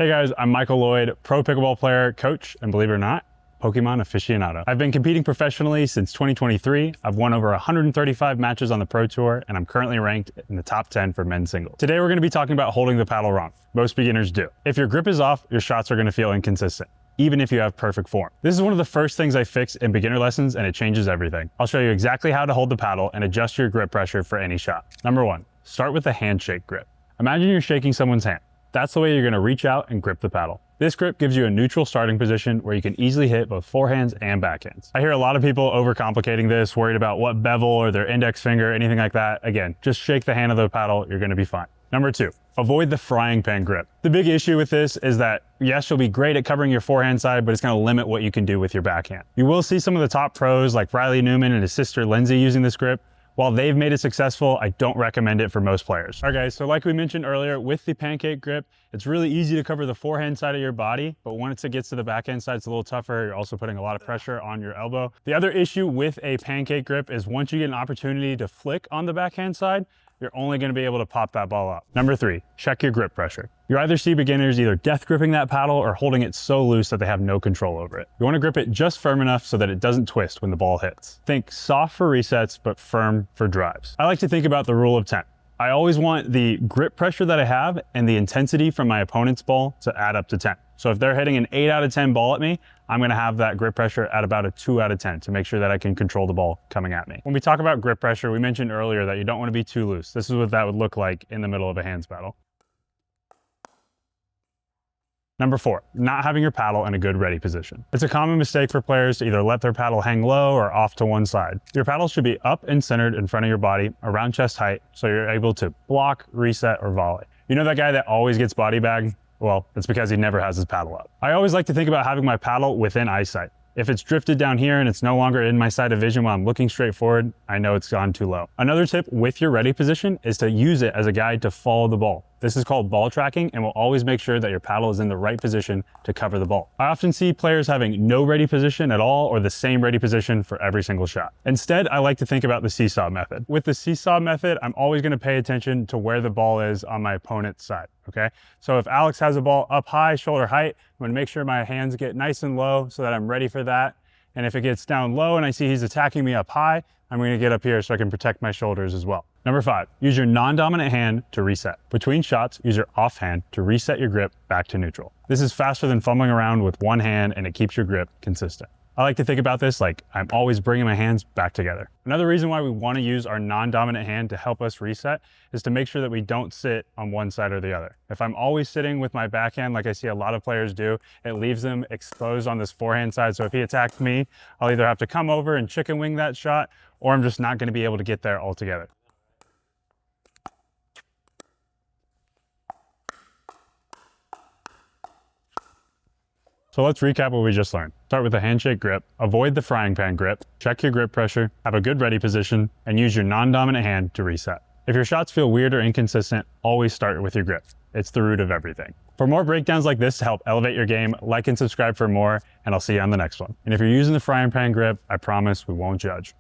Hey guys, I'm Michael Loyd, pro pickleball player, coach, and believe it or not, Pokemon aficionado. I've been competing professionally since 2023. I've won over 135 matches on the Pro Tour, and I'm currently ranked in the top 10 for men's singles. Today, we're gonna be talking about holding the paddle wrong. Most beginners do. If your grip is off, your shots are gonna feel inconsistent, even if you have perfect form. This is one of the first things I fix in beginner lessons, and it changes everything. I'll show you exactly how to hold the paddle and adjust your grip pressure for any shot. Number one, start with the handshake grip. Imagine you're shaking someone's hand. That's the way you're gonna reach out and grip the paddle. This grip gives you a neutral starting position where you can easily hit both forehands and backhands. I hear a lot of people overcomplicating this, worried about what bevel or their index finger, anything like that. Again, just shake the hand of the paddle, you're gonna be fine. Number two, avoid the frying pan grip. The big issue with this is that, yes, you'll be great at covering your forehand side, but it's gonna limit what you can do with your backhand. You will see some of the top pros like Riley Newman and his sister Lindsay using this grip. While they've made it successful, I don't recommend it for most players. All right guys, so like we mentioned earlier, with the pancake grip, it's really easy to cover the forehand side of your body, but once it gets to the backhand side, it's a little tougher. You're also putting a lot of pressure on your elbow. The other issue with a pancake grip is once you get an opportunity to flick on the backhand side, you're only gonna be able to pop that ball up. Number three, check your grip pressure. You either see beginners either death gripping that paddle or holding it so loose that they have no control over it. You wanna grip it just firm enough so that it doesn't twist when the ball hits. Think soft for resets, but firm for drives. I like to think about the rule of 10. I always want the grip pressure that I have and the intensity from my opponent's ball to add up to 10. So if they're hitting an 8 out of 10 ball at me, I'm gonna have that grip pressure at about a 2 out of 10 to make sure that I can control the ball coming at me. When we talk about grip pressure, we mentioned earlier that you don't wanna be too loose. This is what that would look like in the middle of a hands battle. Number four, not having your paddle in a good ready position. It's a common mistake for players to either let their paddle hang low or off to one side. Your paddle should be up and centered in front of your body, around chest height, so you're able to block, reset, or volley. You know that guy that always gets body bagged? Well, it's because he never has his paddle up. I always like to think about having my paddle within eyesight. If it's drifted down here and it's no longer in my side of vision while I'm looking straight forward, I know it's gone too low. Another tip with your ready position is to use it as a guide to follow the ball. This is called ball tracking and will always make sure that your paddle is in the right position to cover the ball. I often see players having no ready position at all or the same ready position for every single shot. Instead, I like to think about the seesaw method. With the seesaw method, I'm always gonna pay attention to where the ball is on my opponent's side, okay? So if Alex has a ball up high, shoulder height, I'm gonna make sure my hands get nice and low so that I'm ready for that. And if it gets down low and I see he's attacking me up high, I'm gonna get up here so I can protect my shoulders as well. Number five, use your non-dominant hand to reset. Between shots, use your off hand to reset your grip back to neutral. This is faster than fumbling around with one hand and it keeps your grip consistent. I like to think about this like I'm always bringing my hands back together. Another reason why we want to use our non-dominant hand to help us reset is to make sure that we don't sit on one side or the other. If I'm always sitting with my backhand, like I see a lot of players do, it leaves them exposed on this forehand side. So if he attacks me, I'll either have to come over and chicken wing that shot, or I'm just not going to be able to get there altogether. So let's recap what we just learned. Start with a handshake grip, avoid the frying pan grip, check your grip pressure, have a good ready position, and use your non-dominant hand to reset. If your shots feel weird or inconsistent, always start with your grip. It's the root of everything. For more breakdowns like this to help elevate your game, like and subscribe for more, and I'll see you on the next one. And if you're using the frying pan grip, I promise we won't judge.